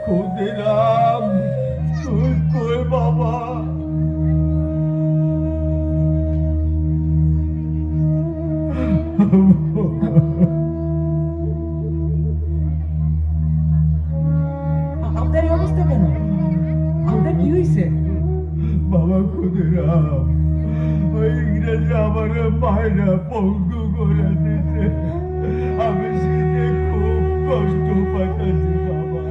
ক্ষুদিরাম তুই কই বাবা? আপনার এই অবস্থা কেন? আপনার কি হয়েছে? বাবা ক্ষুদিরাম, ওই ইংরেজি আমার মায়েরা পঙ্গু করে দিতে, আমি শীতে খুব কষ্ট পাইতেছি বাবা।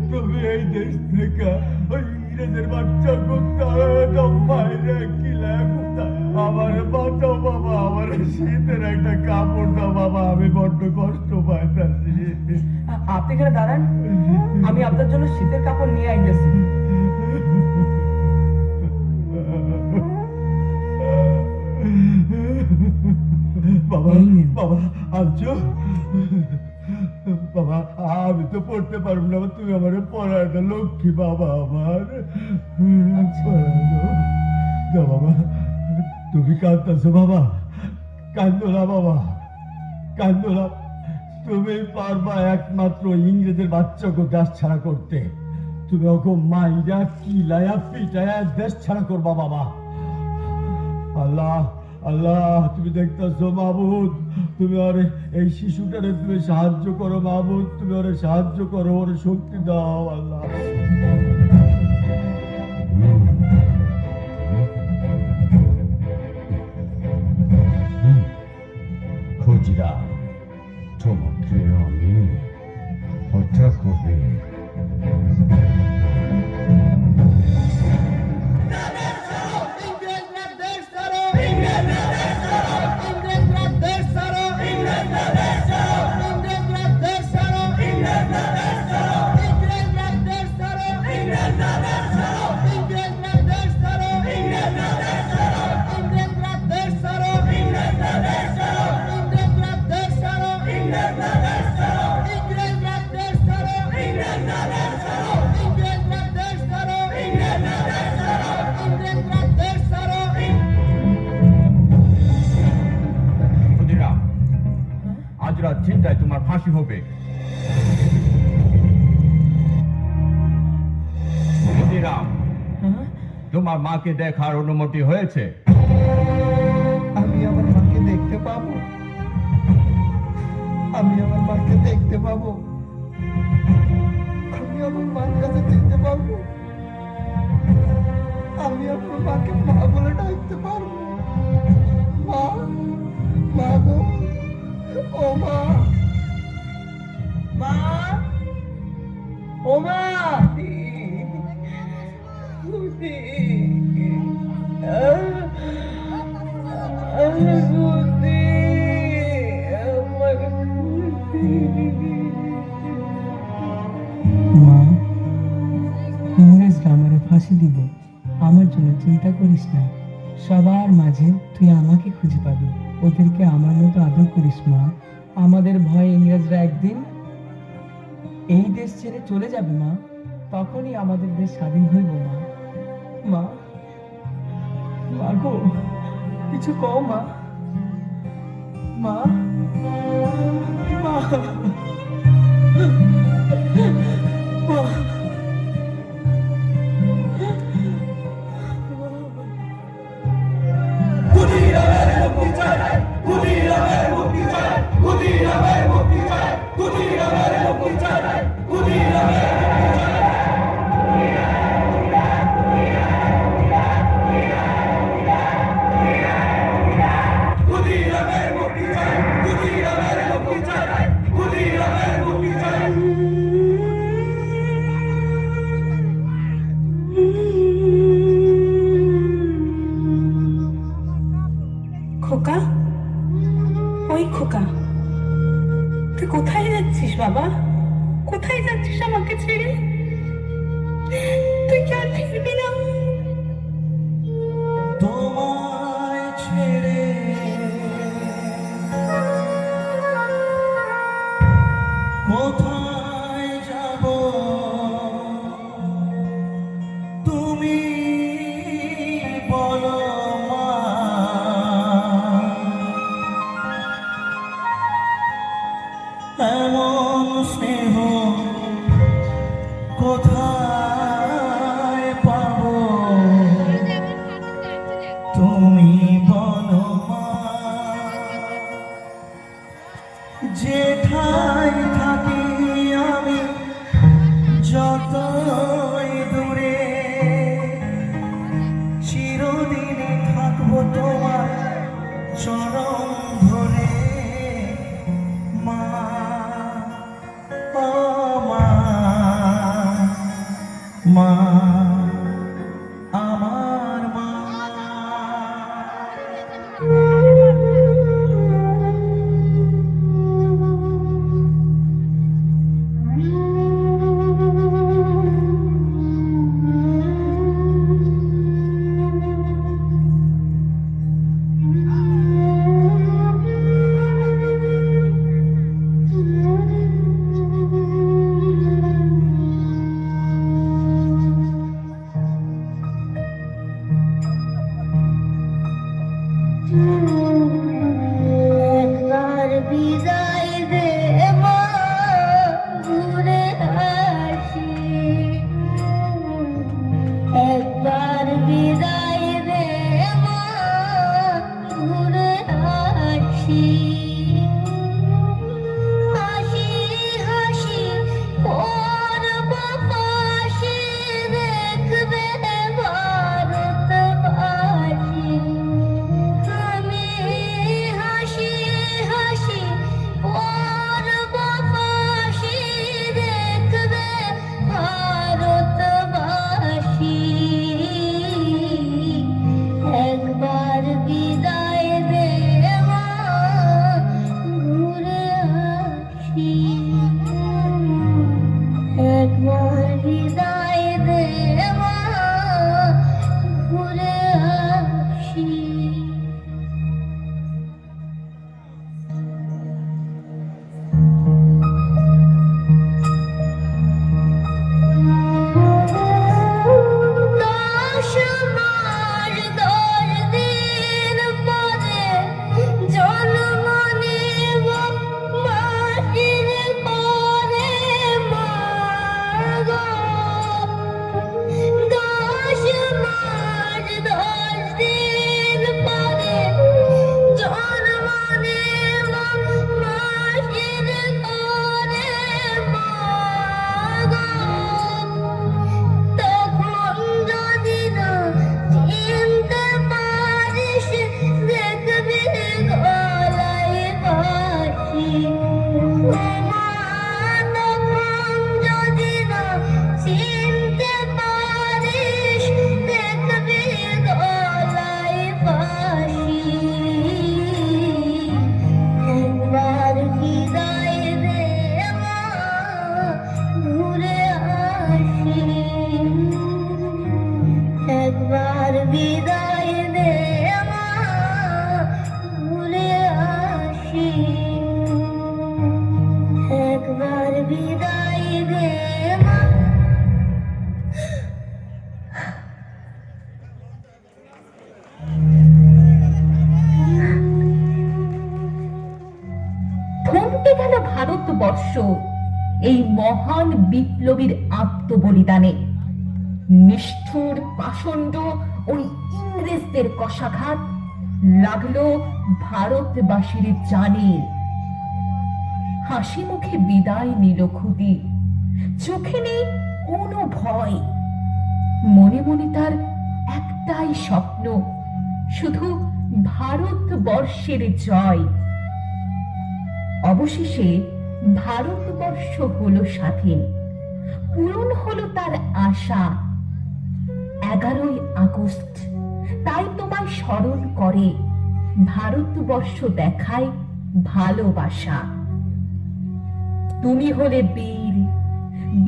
তুমি এই দেশ থেকে ওই ইংরেজের বাচ্চা কোথায় মায়েরা কিলা কোথায় আমার বাঁচাও বাবা, আমার শীতের একটা কাপড় দাও বাবা, আমি বড্ড কষ্ট পাইতেছি। আপনি এখানে দাঁড়ান, আমি আপনার জন্য শীতের কাপড় নিয়ে আইতেছি। বাবা বাবা আনছো বাবা, আমি তো পড়তে পারবো না, তুমি আমার পড়াটা লক্ষ্মী বাবা আমার। বাবা তুমি কাঁদতেছো বাবা? কান্দো না বাবা, কান্দো না। তুমি পারবা একমাত্র ইংরেজের বাচ্চাকে দেশ ছাড়া করতে। তুমি ওকে মাইরা কিলায়া পিটায়া দেশ ছাড়া করবা বাবা। আল্লাহ আল্লাহ, তুমি দেখতেছো মাহবুদ, তুমি ওরে এই শিশুটারে তুমি সাহায্য করো মাহবুদ, তুমি ওরে সাহায্য করো, ওরে শক্তি দাও আল্লাহ। ক্ষুদিরাম, তোমাকে আমি হত্যা করবে। আজ রাত চিন্তায় তোমার ফাঁসি হবে। ক্ষুদিরাম, তোমার মাকে দেখার অনুমতি হয়েছে? আমি আমার মাকে দেখতে পাবো? আমি আমার মাকে দেখতে পাবো? আমি আমার মার কাছে যেতে পারবো? আমি আমার মাকে মা বলে ডাকতে পারবো? মা, মা গো, ও মা, মা, ও মা। মা, ইংরেজরা আমারে ফাঁসি দিব, আমার জন্য চিন্তা করিস না। সবার মাঝে তুই আমাকে খুঁজে পাবি, ওদেরকে আমার মতো আদর করিস মা। আমাদের ভয়ে ইংরেজরা একদিন এই দেশ ছেড়ে চলে যাবে মা, তখনই আমাদের দেশ স্বাধীন হইব মা। মা, মা গো, কিছু কও মা। মা, মা, মা। খোকা, ওই খোকা, তুই কোথায় যাচ্ছিস বাবা? কোথায় যাচ্ছিস আমাকে ছেড়ে? তুই কি আর ফিরবি না? তোমায় ছেড়ে কোথায় পাবো তুমি বলো মা, যেথায় থাকি আমি যতই দূরে, চিরদিনই থাকবো তোমার চরণ ধরে মা, ও মা, মা আমার মা। একবার বিদায় দে মা, ঘুরে আসি। একবার বিদায় দে মা, ঘুরে আসি। হাসি হাসি করব ফাঁসি, দেখবে ভারতবাসী। আমি হাসি হাসি করব ফাঁসি, দেখবে ভারতবাসী। একবার বিদায় দে মা, ঘুরে আসি। একবার বিদায় দে মা, ঘুরে আসি। দশ মাস 10 দিন পরে জন্ম নেব মাটির করে মা গো। 10 মাস 10 দিন পরে জন্ম নেব মাটির করে মা গো। তখন যদি না চিনতে পারিস, দেখবি গলায় বাঁশি। মা, তখন যদি না চিনতে পারিস, দেখবি গলায় বাঁশি। একবার বিদায় দে মা, ঘুরে আসি। একবার বিদায় দে মা, ঘুরে আসি। একবার বিদায় দে মা। থমকে গেল ভারতবর্ষ এই মহান বিপ্লবীর আত্মবলিদানে। নিষ্ঠুর পাষণ্ড ওই ইংরেজদের কষাঘাত লাগলো ভারতবাসীর জানে। হাসি মুখে বিদায় নিল খুদি, চোখে নেই কোনো ভয়। মনে মনে তার একটাই স্বপ্ন, শুধু ভারতবর্ষের জয়। অবশেষে ভারতবর্ষ হলো স্বাধীন, পূরণ হলো তার আশা। 11ই আগস্ট তাই তোমায় স্মরণ করে, ভারতবর্ষ দেখায় ভালোবাসা। তুমি হলে বীর,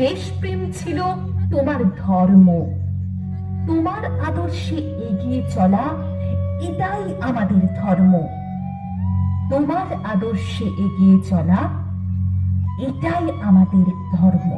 দেশপ্রেম ছিল তোমার ধর্ম। তোমার আদর্শে এগিয়ে চলা এটাই আমাদের ধর্ম। তোমার আদর্শে এগিয়ে চলা এটাই আমাদের ধর্ম।